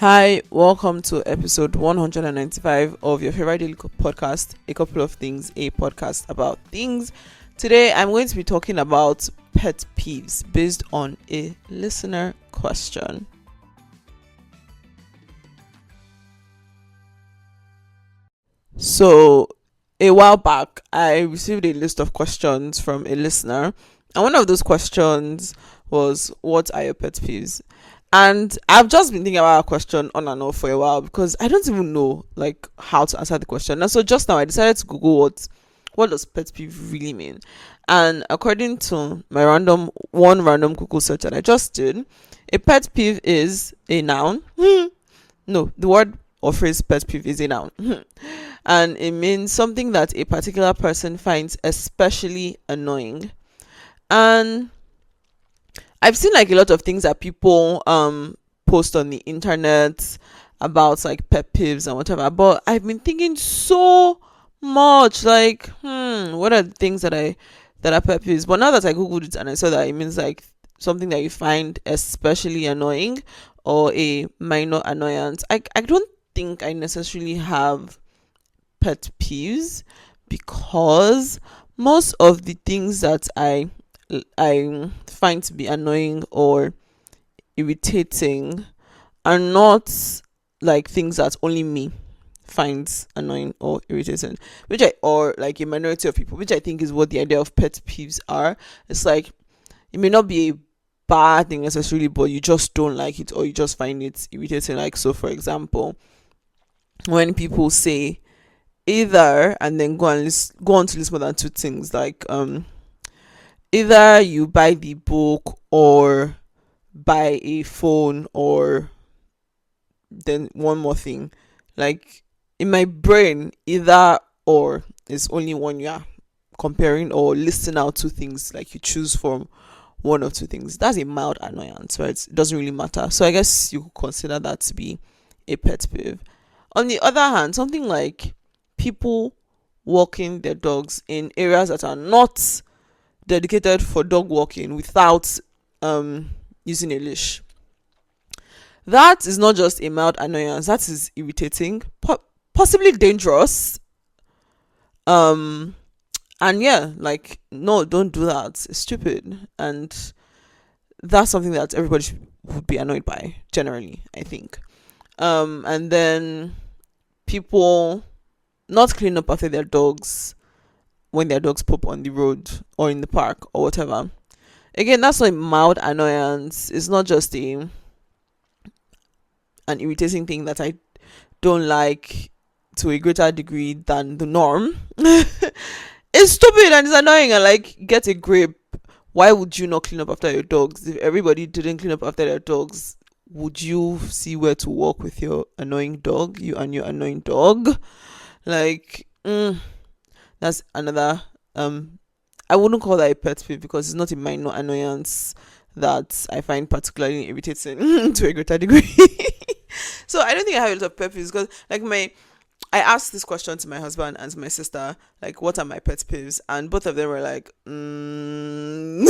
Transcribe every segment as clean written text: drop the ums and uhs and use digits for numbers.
Hi, welcome to episode 195 of your favorite daily podcast, A Couple of Things, a podcast about things. Today, I'm going to be talking about pet peeves based on a listener question. So, a while back, I received a list of questions from a listener, and one of those questions was, what are your pet peeves? And I've just been thinking about a question on and off for a while because I don't even know like how to answer the question. And so just now I decided to Google what does pet peeve really mean. And according to my random Google search that I just did, a pet peeve is a noun. No, the word or phrase pet peeve is a noun. And it means something that a particular person finds especially annoying. And I've seen like a lot of things that people post on the internet about like pet peeves and whatever, but I've been thinking so much like what are the things that are pet peeves. But now that I googled it and I saw that it means like something that you find especially annoying or a minor annoyance, I don't think I necessarily have pet peeves because most of the things that I find to be annoying or irritating are not like things that only me finds annoying or irritating, or like a minority of people, which I think is what the idea of pet peeves are. It's like it may not be a bad thing necessarily, but you just don't like it or you just find it irritating. Like, so for example, when people say either and then go on to list more than two things, like either you buy the book or buy a phone, or then one more thing. Like in my brain, either or is only one you are comparing or listing out two things, like you choose from one or two things. That's a mild annoyance, right? It doesn't really matter. So I guess you could consider that to be a pet peeve. On the other hand, something like people walking their dogs in areas that are not dedicated for dog walking without using a leash. That is not just a mild annoyance, that is irritating, possibly dangerous. Um and yeah, like no, don't do that. It's stupid. And that's something that everybody would be annoyed by generally, I think. And then people not clean up after their dogs when their dogs poop on the road or in the park or whatever. Again, that's not a mild annoyance. It's not just an irritating thing that I don't like to a greater degree than the norm. It's stupid and it's annoying, and like, get a grip. Why would you not clean up after your dogs? If everybody didn't clean up after their dogs, would you see where to walk with your annoying dog? You and your annoying dog? Like, that's another I wouldn't call that a pet peeve because it's not a minor annoyance that I find particularly irritating to a greater degree. So I don't think I have a lot of pet peeves because like I asked this question to my husband and to my sister, like, what are my pet peeves? And both of them were like, which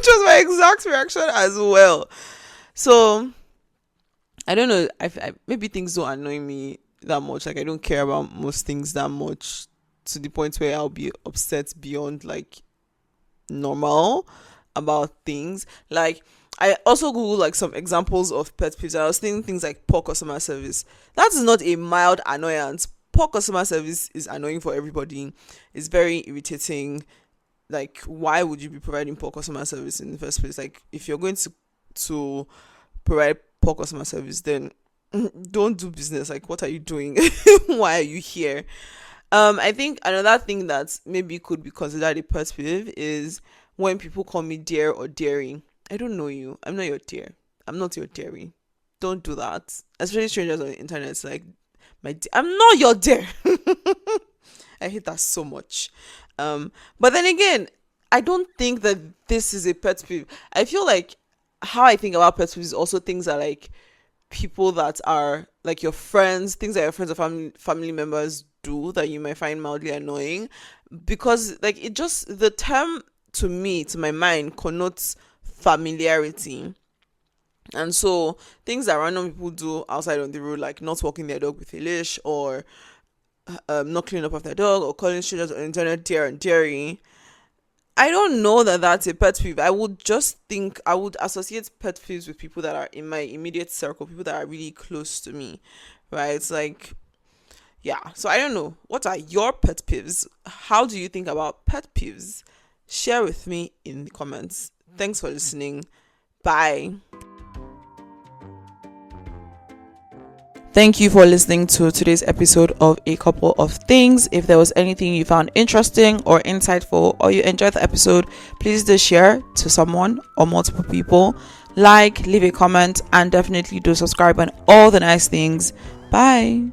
was my exact reaction as well. So I don't know. Maybe things don't annoy me that much. Like I don't care about most things that much to the point where I'll be upset beyond like normal about things. Like I also googled like some examples of pet peeves. I was thinking things like poor customer service. That is not a mild annoyance. Poor customer service is annoying for everybody. It's very irritating. Like, why would you be providing poor customer service in the first place? Like, if you're going to provide poor customer service, then don't do business. Like, what are you doing? Why are you here? I think another thing that maybe could be considered a pet peeve is when people call me dear or dearie. I don't know you. I'm not your dear. I'm not your dearie. Don't do that. Especially strangers on the internet. It's like, I'm not your dear. I hate that so much. But then again, I don't think that this is a pet peeve. I feel like how I think about pet peeves is also things that like people that are like your friends, things that your friends or family members do that you might find mildly annoying, because like it just, the term to me, to my mind, connotes familiarity. And so things that random people do outside on the road, like not walking their dog with a leash, or not cleaning up after their dog, or calling strangers on the internet dear and dearie, I don't know that that's a pet peeve. I would just think I would associate pet peeves with people that are in my immediate circle, people that are really close to me, right? It's like, yeah. So I don't know. What are your pet peeves? How do you think about pet peeves? Share with me in the comments. Thanks for listening. Bye. Thank you for listening to today's episode of A Couple of Things. If there was anything you found interesting or insightful, or you enjoyed the episode, please do share to someone or multiple people. Like, leave a comment, and definitely do subscribe and all the nice things. Bye.